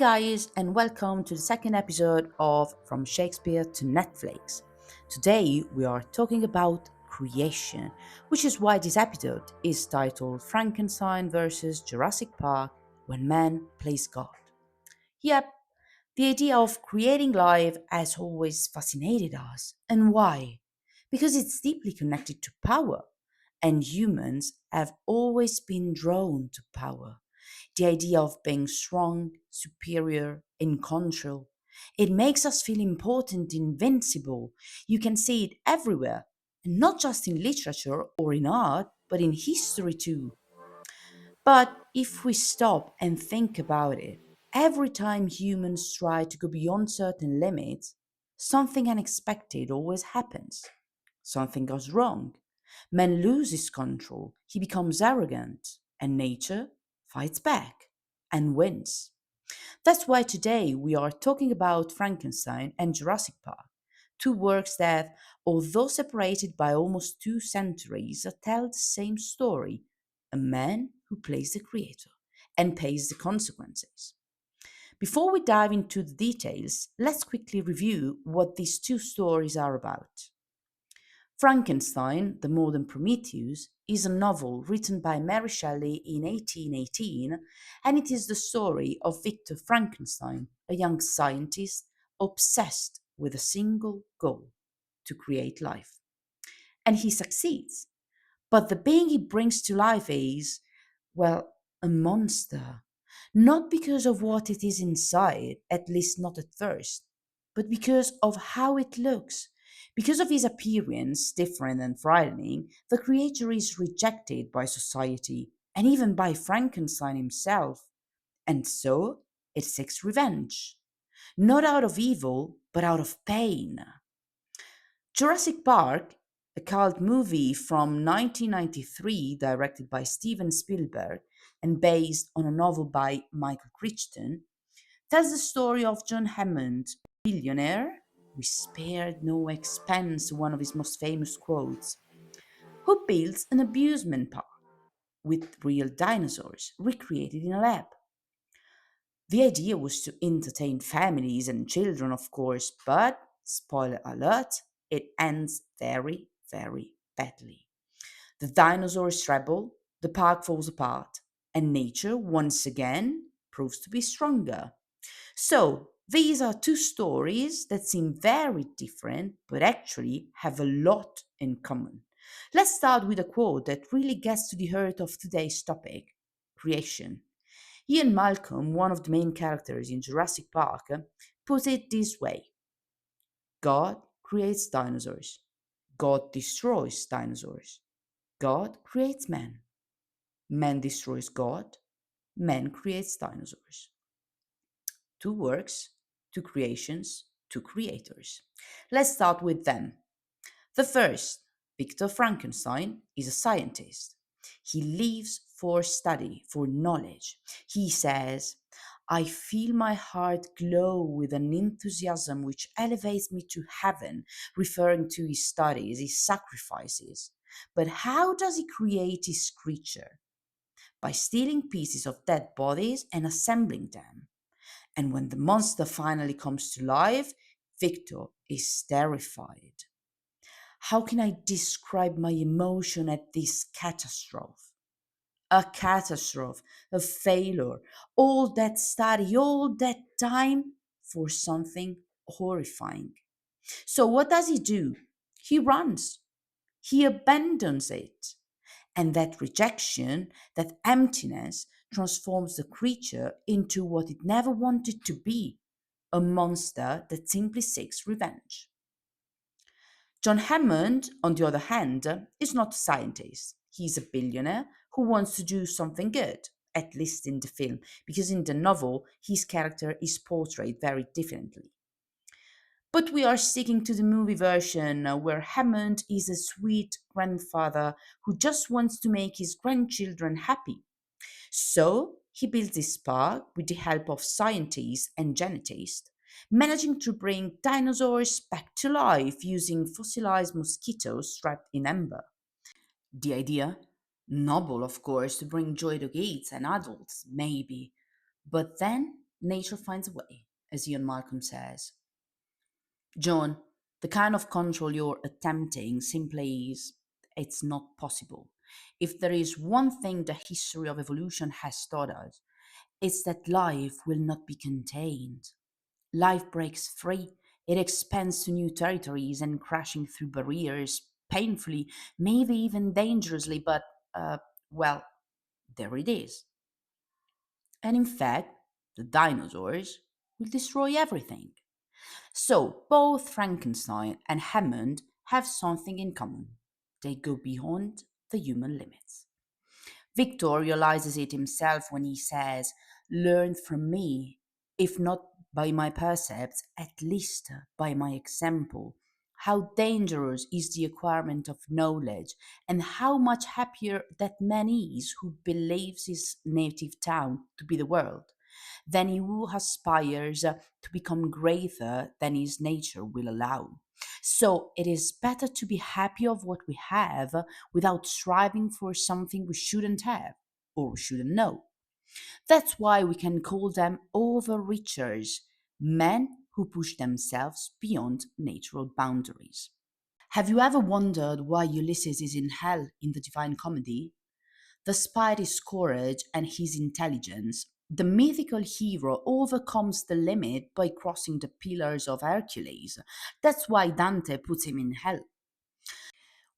guys, and welcome to the second episode of From Shakespeare to Netflix. Today, we are talking about creation, which is why this episode is titled Frankenstein versus Jurassic Park When Man Plays God. Yep, the idea of creating life has always fascinated us. And why? Because it's deeply connected to power, and humans have always been drawn to power. The idea of being strong, superior, in control. It makes us feel important, invincible. You can see it everywhere, and not just in literature or in art, but in history too. But if we stop and think about it, every time humans try to go beyond certain limits, something unexpected always happens. Something goes wrong. Man loses control, he becomes arrogant, and nature fights back and wins. That's why today we are talking about Frankenstein and Jurassic Park, two works that, although separated by almost 2 centuries, tell the same story: a man who plays the creator and pays the consequences. Before we dive into the details, let's quickly review what these two stories are about. Frankenstein, the Modern Prometheus, is a novel written by Mary Shelley in 1818, and it is the story of Victor Frankenstein, a young scientist obsessed with a single goal: to create life. And he succeeds. But the being he brings to life is, well, a monster. Not because of what it is inside, at least not at first, but because of how it looks. Because of his appearance, different and frightening, the creature is rejected by society and even by Frankenstein himself. And so it seeks revenge. Not out of evil, but out of pain. Jurassic Park, a cult movie from 1993 directed by Steven Spielberg and based on a novel by Michael Crichton, tells the story of John Hammond, a billionaire. "We spared no expense," one of his most famous quotes, who builds an amusement park with real dinosaurs recreated in a lab. The idea was to entertain families and children, of course, but, spoiler alert, it ends very, very badly. The dinosaurs rebel, the park falls apart, and nature, once again, proves to be stronger. So, these are two stories that seem very different, but actually have a lot in common. Let's start with a quote that really gets to the heart of today's topic: creation. Ian Malcolm, one of the main characters in Jurassic Park, puts it this way: God creates dinosaurs, God destroys dinosaurs, God creates man, man destroys God, man creates dinosaurs. Two works, two creations, two creators. Let's start with them. The first, Victor Frankenstein, is a scientist. He lives for study, for knowledge. He says, "I feel my heart glow with an enthusiasm which elevates me to heaven," referring to his studies, his sacrifices. But how does he create his creature? By stealing pieces of dead bodies and assembling them. And when the monster finally comes to life, Victor is terrified. How can I describe my emotion at this catastrophe? A catastrophe, a failure, all that study, all that time for something horrifying. So, what does he do? He runs, he abandons it. And that rejection, that emptiness, transforms the creature into what it never wanted to be: a monster that simply seeks revenge. John Hammond, on the other hand, is not a scientist. He's a billionaire who wants to do something good, at least in the film, because in the novel, his character is portrayed very differently. But we are sticking to the movie version, where Hammond is a sweet grandfather who just wants to make his grandchildren happy. So he builds this park with the help of scientists and genetists, managing to bring dinosaurs back to life using fossilized mosquitoes trapped in amber. The idea? Noble, of course, to bring joy to kids and adults, maybe. But then nature finds a way, as Ian Malcolm says. John, the kind of control you're attempting simply is, it's not possible. If there is one thing the history of evolution has taught us, it's that life will not be contained. Life breaks free, it expands to new territories and crashing through barriers, painfully, maybe even dangerously, but, uh, well, there it is. And in fact, the dinosaurs will destroy everything. So, both Frankenstein and Hammond have something in common. They go beyond the human limits. Victor realizes it himself when he says, "Learn from me, if not by my precepts, at least by my example." How dangerous is the acquirement of knowledge, and how much happier that man is who believes his native town to be the world than he who aspires to become greater than his nature will allow. So it is better to be happy of what we have without striving for something we shouldn't have or shouldn't know. That's why we can call them overreachers, men who push themselves beyond natural boundaries. Have you ever wondered why Ulysses is in hell in the Divine Comedy? Despite his courage and his intelligence, the mythical hero overcomes the limit by crossing the pillars of Hercules. That's why Dante puts him in hell.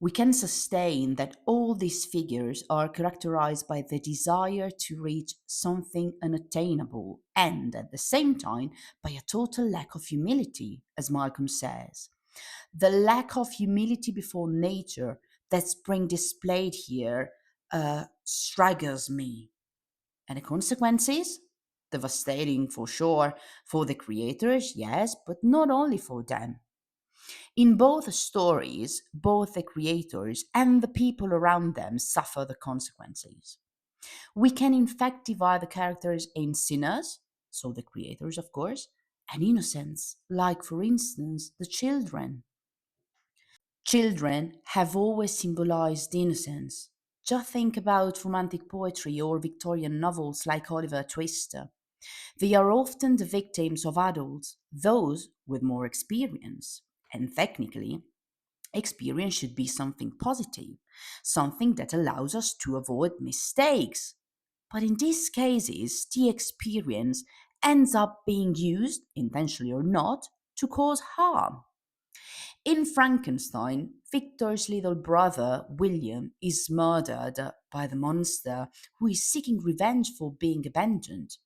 We can sustain that all these figures are characterized by the desire to reach something unattainable and, at the same time, by a total lack of humility, as Malcolm says. The lack of humility before nature that's being displayed here staggers me. And the consequences? Devastating for sure, for the creators, yes, but not only for them. In both stories, both the creators and the people around them suffer the consequences. We can in fact divide the characters in sinners, so the creators, of course, and innocents, like for instance the children. Children have always symbolized innocence. Just think about romantic poetry or Victorian novels like Oliver Twist. They are often the victims of adults, those with more experience. And technically, experience should be something positive, something that allows us to avoid mistakes. But in these cases, the experience ends up being used, intentionally or not, to cause harm. In Frankenstein, Victor's little brother, William, is murdered by the monster who is seeking revenge for being abandoned.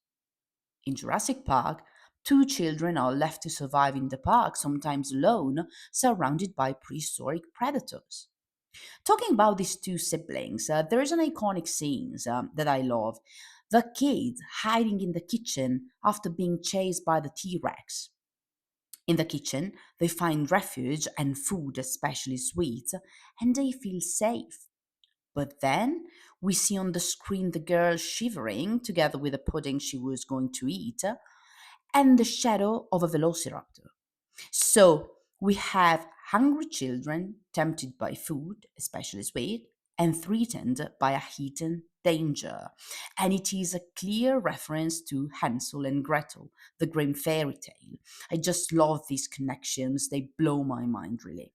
In Jurassic Park, two children are left to survive in the park, sometimes alone, surrounded by prehistoric predators. Talking about these two siblings, there is an iconic scene that I love. The kid hiding in the kitchen after being chased by the T Rex. In the kitchen, they find refuge and food, especially sweets, and they feel safe. But then we see on the screen the girl shivering together with the pudding she was going to eat and the shadow of a velociraptor. So we have hungry children tempted by food, especially sweet, and threatened by a hidden danger. And it is a clear reference to Hansel and Gretel, the Grimm fairy tale. I just love these connections, they blow my mind really.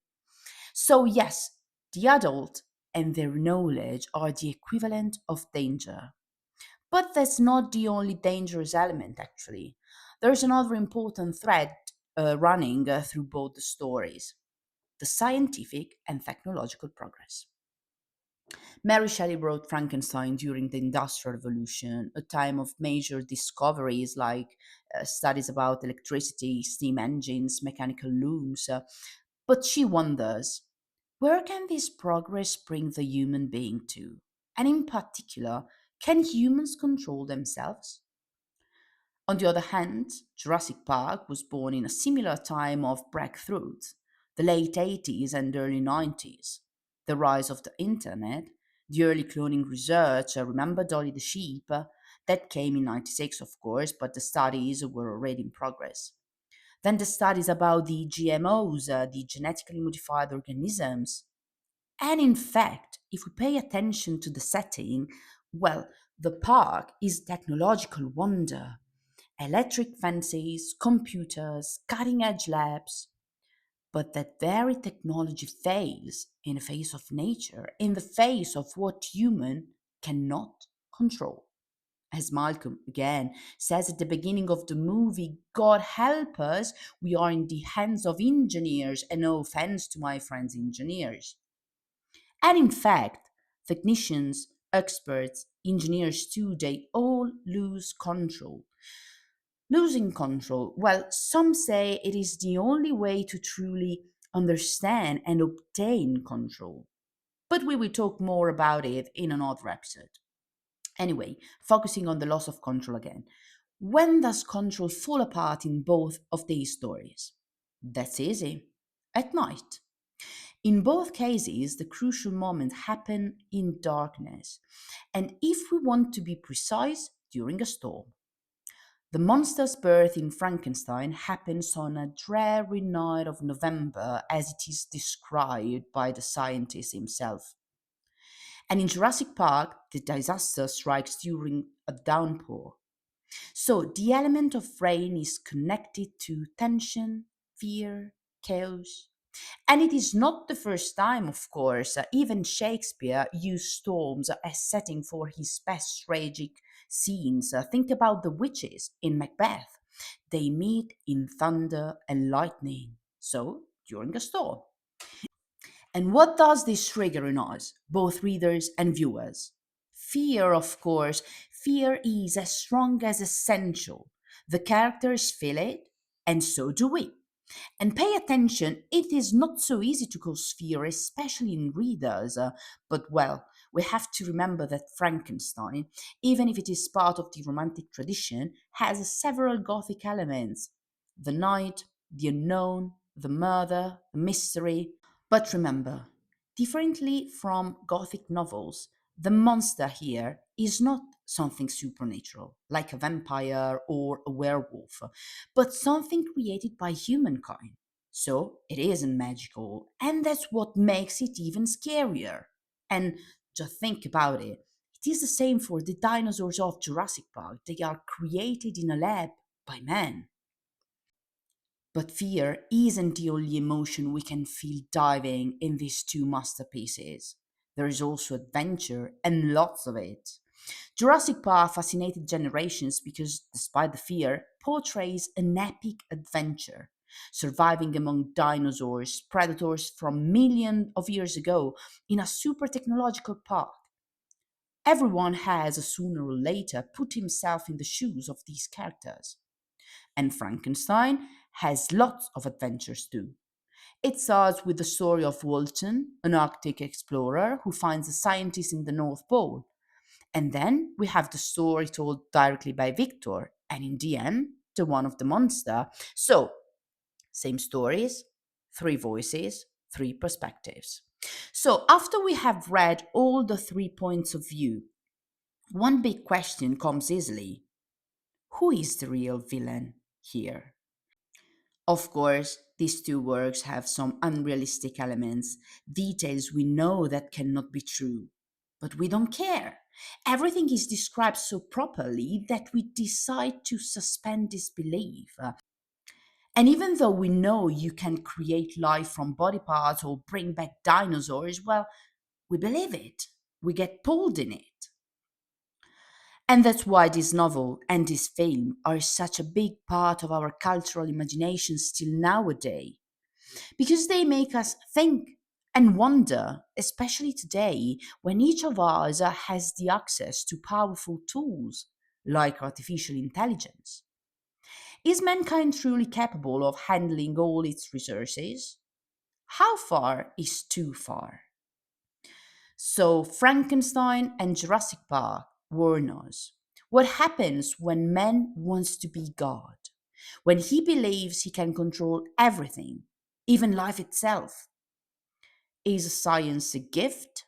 So, yes, the adult and their knowledge are the equivalent of danger. But that's not the only dangerous element, actually. There's another important thread running through both the stories: the scientific and technological progress. Mary Shelley wrote Frankenstein during the Industrial Revolution, a time of major discoveries like studies about electricity, steam engines, mechanical looms. But she wonders, where can this progress bring the human being to? And in particular, can humans control themselves? On the other hand, Jurassic Park was born in a similar time of breakthroughs, the late 80s and early 90s. The rise of the internet, the early cloning research, remember Dolly the sheep? That came in 96, of course, but the studies were already in progress. Then the studies about the GMOs, the genetically modified organisms. And in fact, if we pay attention to the setting, well, the park is technological wonder. electric fences, computers, cutting edge labs. But that very technology fails in the face of nature, in the face of what human cannot control. As Malcolm again says at the beginning of the movie, God help us, we are in the hands of engineers, and no offense to my friends engineers. And in fact, technicians, experts, engineers too, they all lose control. Losing control, well, some say it is the only way to truly understand and obtain control. But we will talk more about it in another episode. Anyway, focusing on the loss of control again. When does control fall apart in both of these stories? That's easy. At night. In both cases, the crucial moments happen in darkness, and if we want to be precise, during a storm. The monster's birth in Frankenstein happens on a dreary night of November, as it is described by the scientist himself. And in Jurassic Park, the disaster strikes during a downpour. So the element of rain is connected to tension, fear, chaos. And it is not the first time, of course. Even Shakespeare used storms as setting for his best tragic scenes. Think about the witches in Macbeth. They meet in thunder and lightning. So, during a storm. And what does this trigger in us, both readers and viewers? Fear, of course. Fear is as strong as essential. The characters feel it, and so do we. And pay attention, it is not so easy to cause fear, especially in readers. But well, we have to remember that Frankenstein, even if it is part of the romantic tradition, has several Gothic elements: the night, the unknown, the murder, the mystery. But remember, differently from Gothic novels, the monster here is not something supernatural, like a vampire or a werewolf, but something created by humankind. So it isn't magical, and that's what makes it even scarier. And just think about it. It is the same for the dinosaurs of Jurassic Park. They are created in a lab by man. But fear isn't the only emotion we can feel diving in these two masterpieces. There is also adventure, and lots of it. Jurassic Park fascinated generations because, despite the fear, portrays an epic adventure. Surviving among dinosaurs, predators from millions of years ago, in a super technological park. Everyone has, sooner or later, put himself in the shoes of these characters. And Frankenstein has lots of adventures too. It starts with the story of Walton, an Arctic explorer who finds a scientist in the North Pole. And then we have the story told directly by Victor, and in the end, the one of the monster. So, same stories, three voices, three perspectives. So, after we have read all the three points of view, one big question comes easily: who is the real villain here? Of course, these two works have some unrealistic elements, details we know that cannot be true. But we don't care. Everything is described so properly that we decide to suspend disbelief. And even though we know you can create life from body parts or bring back dinosaurs, well, we believe it. We get pulled in it. And that's why this novel and this film are such a big part of our cultural imagination still nowadays, because they make us think and wonder, especially today when each of us has the access to powerful tools like artificial intelligence. Is mankind truly capable of handling all its resources? How far is too far? So, Frankenstein and Jurassic Park warn us. What happens when man wants to be God? When he believes he can control everything, even life itself? Is science a gift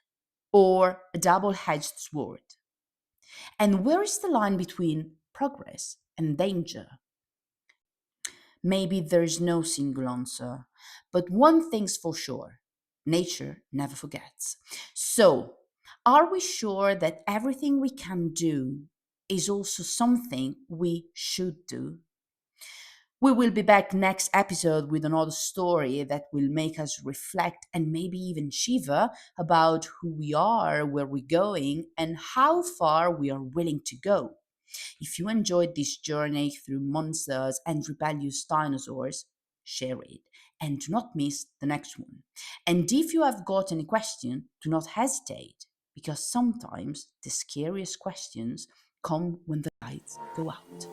or a double edged sword? And where is the line between progress and danger? Maybe there is no single answer, but one thing's for sure: nature never forgets. So, are we sure that everything we can do is also something we should do. We will be back next episode with another story that will make us reflect and maybe even shiver about who we are, where we're going, and how far we are willing to go. If you enjoyed this journey through monsters and rebellious dinosaurs, share it and do not miss the next one. And if you have got any question, do not hesitate because sometimes the scariest questions come when the lights go out.